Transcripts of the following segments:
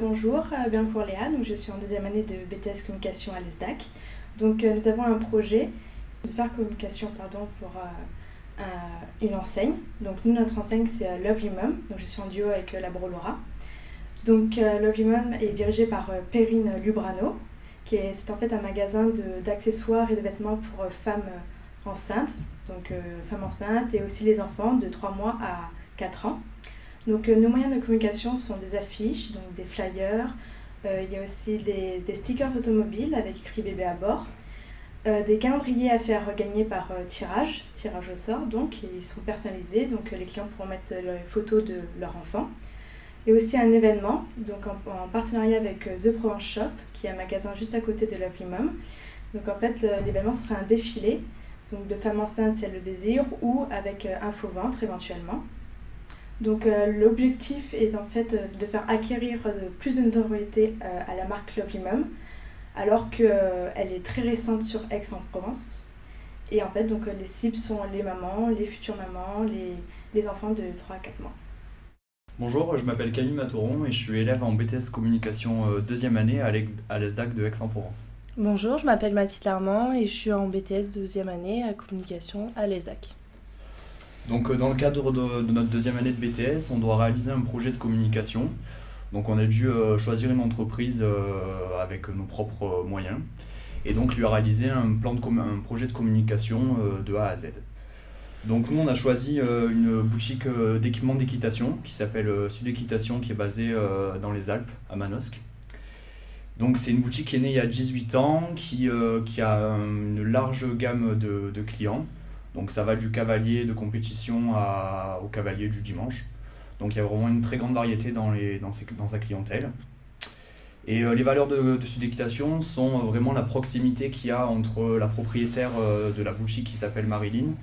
Bonjour, bien pour Léa, donc je suis en deuxième année de BTS Communication à l'ESDAC. Donc nous avons un projet de faire communication pour une enseigne. Donc nous, notre enseigne c'est Lovely Mom, donc je suis en duo avec Labro Laura. Donc Lovely Mom est dirigée par Perrine Lubrano, c'est en fait un magasin d'accessoires et de vêtements pour femmes enceintes, femmes enceintes et aussi les enfants de 3 mois à 4 ans. Donc nos moyens de communication sont des affiches, donc des flyers, il y a aussi des stickers automobiles avec écrit bébé à bord, des calendriers à faire gagner par tirage au sort, donc ils sont personnalisés, donc les clients pourront mettre les photos de leur enfant. Et aussi un événement, donc en partenariat avec The Provence Shop, qui est un magasin juste à côté de Lovely Mom. Donc en fait l'événement sera un défilé, donc de femmes enceintes si elles le désirent, ou avec info-ventre éventuellement. Donc l'objectif est en fait de faire acquérir plus de notoriété à la marque Lovely Mom, alors qu'elle est très récente sur Aix-en-Provence. Et en fait, donc, les cibles sont les mamans, les futures mamans, les enfants de 3 à 4 mois. Bonjour, je m'appelle Camille Matoron et je suis élève en BTS Communication deuxième année à l'ESDAC de Aix-en-Provence. Bonjour, je m'appelle Mathilde Armand et je suis en BTS deuxième année à Communication à l'ESDAC. Donc dans le cadre de notre deuxième année de BTS, on doit réaliser un projet de communication. Donc on a dû choisir une entreprise avec nos propres moyens et donc lui réaliser un projet de communication de A à Z. Donc nous on a choisi une boutique d'équipement d'équitation qui s'appelle Sud Équitation, qui est basée dans les Alpes, à Manosque. Donc c'est une boutique qui est née il y a 18 ans, qui a une large gamme de clients. Donc ça va du cavalier de compétition au cavalier du dimanche. Donc il y a vraiment une très grande variété dans sa clientèle. Et les valeurs de Sud Équitation sont vraiment la proximité qu'il y a entre la propriétaire de la boutique qui s'appelle Marilyn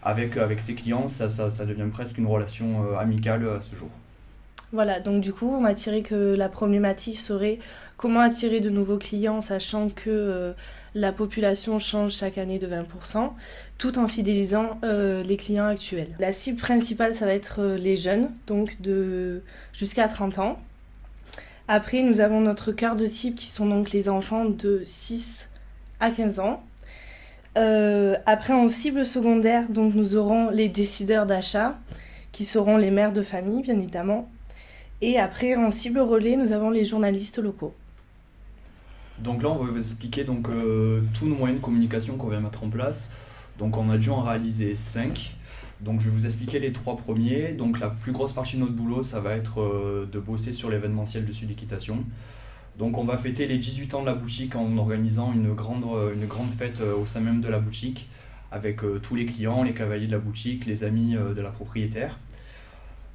avec ses clients. Ça devient presque une relation amicale à ce jour. Voilà, donc du coup, on a tiré que la problématique serait comment attirer de nouveaux clients, sachant que la population change chaque année de 20%, tout en fidélisant les clients actuels. La cible principale, ça va être les jeunes, donc jusqu'à 30 ans. Après, nous avons notre cœur de cible qui sont donc les enfants de 6 à 15 ans. Après, en cible secondaire, donc nous aurons les décideurs d'achat, qui seront les mères de famille, bien évidemment. Et après, en cible relais, nous avons les journalistes locaux. Donc là, on va vous expliquer tous nos moyens de communication qu'on vient mettre en place. Donc on a dû en réaliser 5. Donc je vais vous expliquer les 3 premiers. Donc la plus grosse partie de notre boulot, ça va être de bosser sur l'événementiel de Sud Équitation. Donc on va fêter les 18 ans de la boutique en organisant une grande fête au sein même de la boutique, avec tous les clients, les cavaliers de la boutique, les amis de la propriétaire.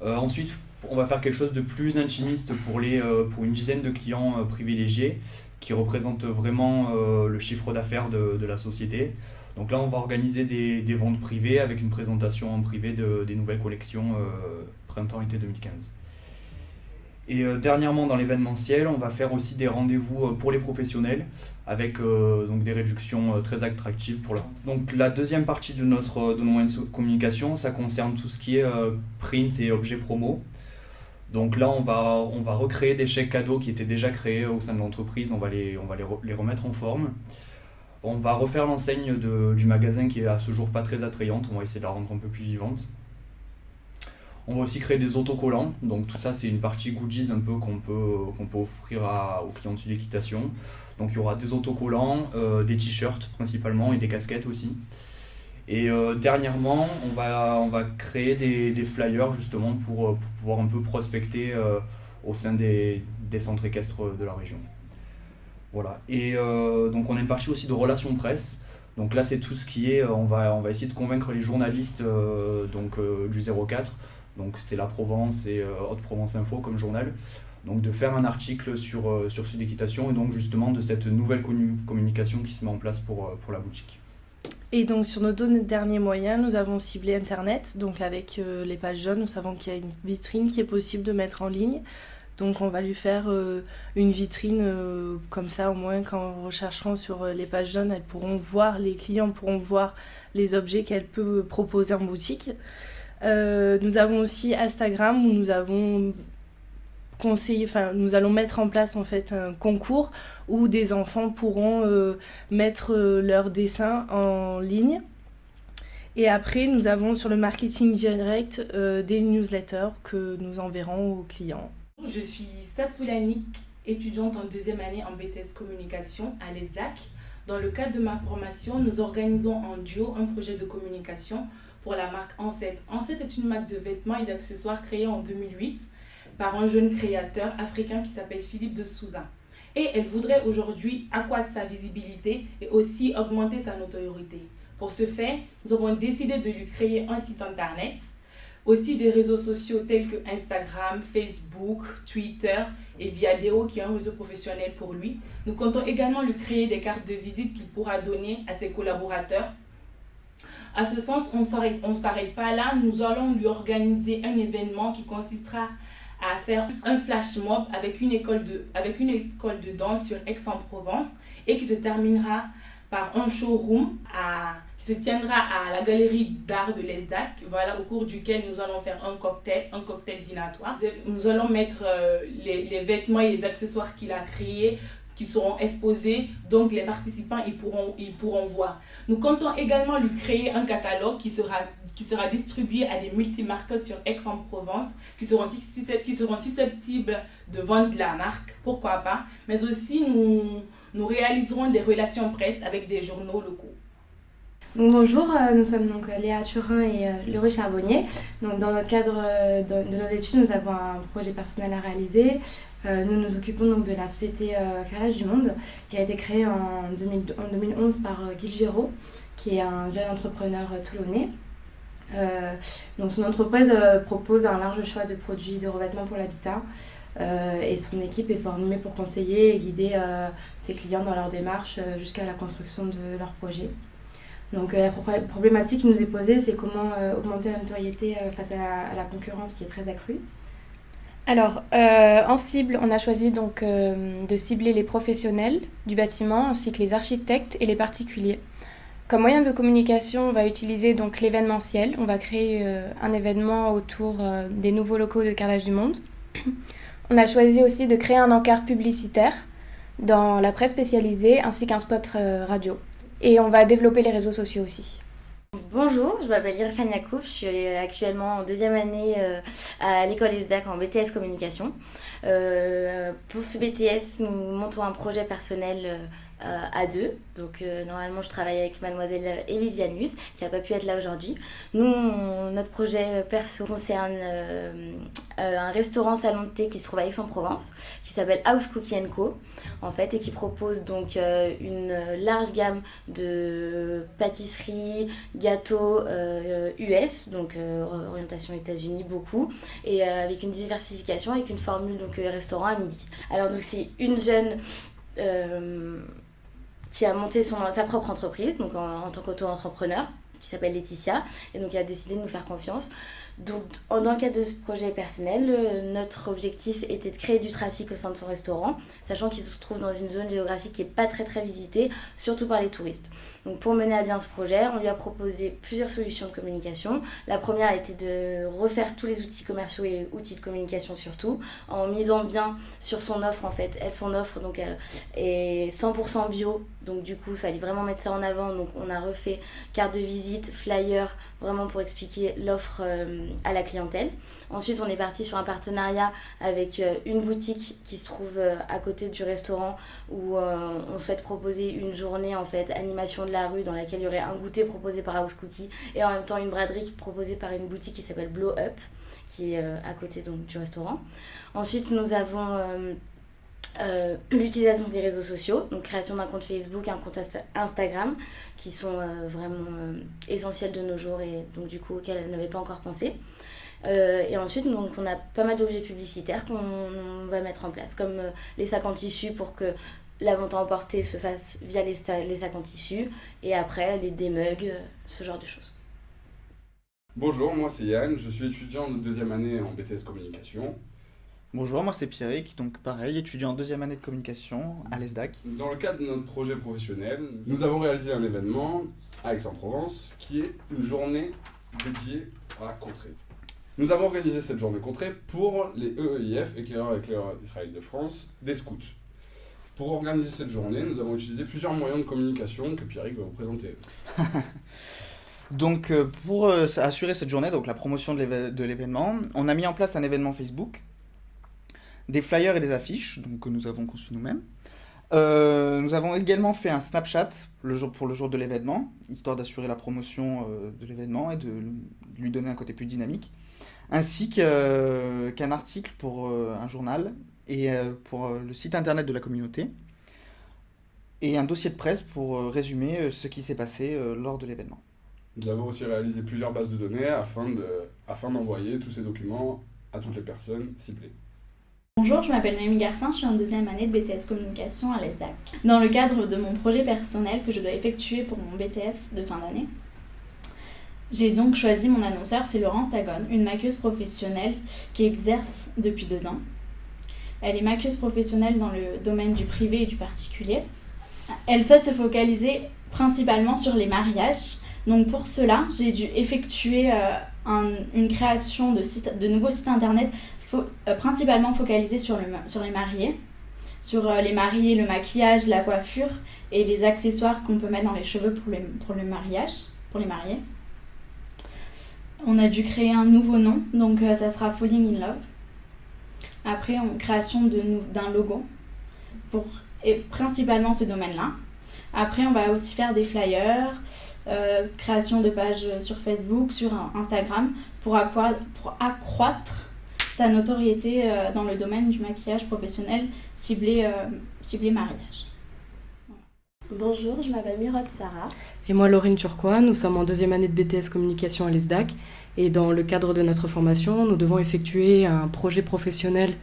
Ensuite, on va faire quelque chose de plus intimiste pour une dizaine de clients privilégiés qui représentent vraiment le chiffre d'affaires de la société. Donc là, on va organiser des ventes privées avec une présentation en privé des nouvelles collections printemps-été 2015. Et dernièrement, dans l'événementiel, on va faire aussi des rendez-vous pour les professionnels avec donc des réductions très attractives pour leur. Donc la deuxième partie de nos moyens de communication, ça concerne tout ce qui est print et objets promo. Donc là, on va recréer des chèques cadeaux qui étaient déjà créés au sein de l'entreprise, on va les remettre en forme. On va refaire l'enseigne du magasin qui est à ce jour pas très attrayante, on va essayer de la rendre un peu plus vivante. On va aussi créer des autocollants, donc tout ça c'est une partie goodies un peu qu'on peut offrir aux clients de Sud Équitation. Donc il y aura des autocollants, des t-shirts principalement et des casquettes aussi. Et dernièrement, on va créer des flyers justement pour pouvoir un peu prospecter au sein des centres équestres de la région. Voilà. Et donc on a une partie aussi de relations presse. Donc là c'est tout ce qui est, on va essayer de convaincre les journalistes du 04. Donc c'est La Provence et Haute-Provence Info comme journal. Donc de faire un article sur Sud Équitation et donc justement de cette nouvelle communication qui se met en place pour la boutique. Et donc sur nos 2 derniers moyens, nous avons ciblé Internet. Donc avec les pages jaunes, nous savons qu'il y a une vitrine qui est possible de mettre en ligne. Donc on va lui faire une vitrine comme ça, au moins quand ils rechercheront sur les pages jaunes, les clients pourront voir les objets qu'elle peut proposer en boutique. Nous avons aussi Instagram où nous avons conseiller, enfin, nous allons mettre en place en fait un concours où des enfants pourront mettre leurs dessins en ligne. Et après, nous avons sur le marketing direct des newsletters que nous enverrons aux clients. Je suis Satoulanik, étudiante en deuxième année en BTS Communication à l'ESDAC. Dans le cadre de ma formation, nous organisons en duo un projet de communication pour la marque Ancêtre. Ancêtre est une marque de vêtements et d'accessoires créée en 2008 par un jeune créateur africain qui s'appelle Philippe de Souza. Et elle voudrait aujourd'hui accroître sa visibilité et aussi augmenter sa notoriété. Pour ce faire, nous avons décidé de lui créer un site internet, aussi des réseaux sociaux tels que Instagram, Facebook, Twitter et Viadeo qui est un réseau professionnel pour lui. Nous comptons également lui créer des cartes de visite qu'il pourra donner à ses collaborateurs. À ce sens, on ne s'arrête pas là, nous allons lui organiser un événement qui consistera à faire un flash mob avec une école de danse sur Aix-en-Provence et qui se terminera par un showroom qui se tiendra à la galerie d'art de l'ESDAC, voilà, au cours duquel nous allons faire un cocktail dînatoire. Nous allons mettre les vêtements et les accessoires qu'il a créés qui seront exposés, donc les participants ils pourront voir. Nous comptons également lui créer un catalogue qui sera distribué à des multimarques sur Aix-en-Provence qui seront susceptibles de vendre la marque, pourquoi pas, mais aussi nous réaliserons des relations presse avec des journaux locaux. Donc, bonjour, nous sommes donc Léa Turin et Laurie Charbonnier. Donc, dans notre cadre de nos études, nous avons un projet personnel à réaliser. Nous nous occupons donc de la société Carrelage du Monde qui a été créée en 2011 par Guy Géraud, qui est un jeune entrepreneur toulonnais. Donc, son entreprise propose un large choix de produits de revêtements pour l'habitat. Et son équipe est formée pour conseiller et guider ses clients dans leur démarche jusqu'à la construction de leur projet. Donc la problématique qui nous est posée, c'est comment augmenter la notoriété face à la concurrence qui est très accrue. Alors, en cible, on a choisi donc de cibler les professionnels du bâtiment ainsi que les architectes et les particuliers. Comme moyen de communication, on va utiliser donc l'événementiel. On va créer un événement autour des nouveaux locaux de Carrelage du Monde. On a choisi aussi de créer un encart publicitaire dans la presse spécialisée ainsi qu'un spot radio. Et on va développer les réseaux sociaux aussi. Bonjour, je m'appelle Irfan Yacoub, je suis actuellement en deuxième année à l'école ESDAC en BTS Communication. Pour ce BTS, nous montons un projet personnel à deux. Donc normalement, je travaille avec mademoiselle Élise Janus, qui n'a pas pu être là aujourd'hui. Notre projet perso concerne un restaurant salon de thé qui se trouve à Aix-en-Provence, qui s'appelle House Cookie & Co, en fait, et qui propose donc une large gamme de pâtisseries, gâteaux US, donc orientation États-Unis beaucoup, et avec une diversification, avec une formule donc restaurant à midi. Alors donc c'est une jeune qui a monté sa propre entreprise, donc en tant qu'auto-entrepreneur, qui s'appelle Laetitia, et donc elle a décidé de nous faire confiance. Donc dans le cadre de ce projet personnel, notre objectif était de créer du trafic au sein de son restaurant, sachant qu'il se trouve dans une zone géographique qui n'est pas très très visitée, surtout par les touristes. Donc pour mener à bien ce projet, on lui a proposé plusieurs solutions de communication. La première a été de refaire tous les outils commerciaux et outils de communication surtout, en misant bien sur son offre en fait. Son offre donc, est 100% bio, donc du coup il fallait vraiment mettre ça en avant. Donc on a refait carte de visite, flyer, vraiment pour expliquer l'offre à la clientèle. Ensuite, on est parti sur un partenariat avec une boutique qui se trouve à côté du restaurant où on souhaite proposer une journée en fait, animation de la rue dans laquelle il y aurait un goûter proposé par House Cookie et en même temps une braderie proposée par une boutique qui s'appelle Blow Up qui est à côté donc, du restaurant. Ensuite, nous avons l'utilisation des réseaux sociaux, donc création d'un compte Facebook, un compte Instagram qui sont vraiment essentiels de nos jours et donc du coup auxquels elle n'avait pas encore pensé. Et ensuite donc, on a pas mal d'objets publicitaires qu'on va mettre en place comme les sacs en tissu pour que la vente à emporter se fasse via les sacs en tissu et après les démugs, ce genre de choses. Bonjour, moi c'est Yann, je suis étudiant de deuxième année en BTS Communication. Bonjour, moi c'est Pierrick, donc pareil, étudiant en deuxième année de communication à l'ESDAC. Dans le cadre de notre projet professionnel, nous avons réalisé un événement à Aix-en-Provence qui est une journée dédiée à la contrée. Nous avons organisé cette journée contrée pour les EEIF, éclaireurs et éclaireurs d'Israël de France, des scouts. Pour organiser cette journée, nous avons utilisé plusieurs moyens de communication que Pierrick va vous présenter. Donc pour assurer cette journée, donc la promotion de l'événement, on a mis en place un événement Facebook, des flyers et des affiches donc, que nous avons conçus nous-mêmes. Nous avons également fait un Snapchat pour le jour de l'événement, histoire d'assurer la promotion de l'événement et de lui donner un côté plus dynamique, ainsi qu'un article pour un journal et pour le site internet de la communauté, et un dossier de presse pour résumer ce qui s'est passé lors de l'événement. Nous avons aussi réalisé plusieurs bases de données afin d'envoyer tous ces documents à toutes les personnes ciblées. Bonjour, je m'appelle Noémie Garcin, je suis en deuxième année de BTS Communication à l'ESDAC. Dans le cadre de mon projet personnel que je dois effectuer pour mon BTS de fin d'année, j'ai donc choisi mon annonceur, c'est Laurence Dagon, une maquilleuse professionnelle qui exerce depuis 2 ans. Elle est maquilleuse professionnelle dans le domaine du privé et du particulier. Elle souhaite se focaliser principalement sur les mariages. Donc pour cela, j'ai dû effectuer une création de nouveaux sites internet principalement focalisés sur les mariés. Sur les mariés, le maquillage, la coiffure et les accessoires qu'on peut mettre dans les cheveux pour le mariage, pour les mariés. On a dû créer un nouveau nom, donc ça sera Falling in Love. Après, création d'un logo et principalement ce domaine-là. Après, on va aussi faire des flyers, création de pages sur Facebook, sur Instagram, pour accroître sa notoriété dans le domaine du maquillage professionnel ciblé mariage. Bonjour, je m'appelle Mirot Sarah. Et moi, Laurine Turquois, nous sommes en deuxième année de BTS Communication à l'ESDAC. Et dans le cadre de notre formation, nous devons effectuer un projet professionnel.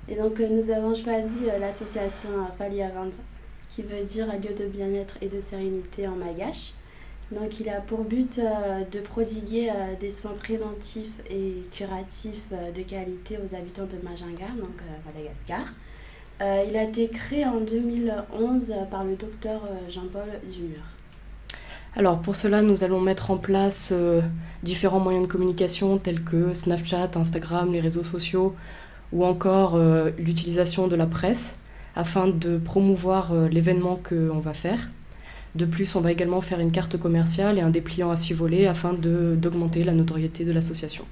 Et donc, nous avons choisi l'association Fali Avant, qui veut dire lieu de bien-être et de sérénité en malgache. Donc, il a pour but de prodiguer des soins préventifs et curatifs de qualité aux habitants de Majinga, donc Madagascar. Il a été créé en 2011 par le docteur Jean-Paul Dumur. Alors pour cela, nous allons mettre en place différents moyens de communication tels que Snapchat, Instagram, les réseaux sociaux ou encore l'utilisation de la presse afin de promouvoir l'événement qu'on va faire. De plus, on va également faire une carte commerciale et un dépliant à 6 volets afin d'augmenter la notoriété de l'association.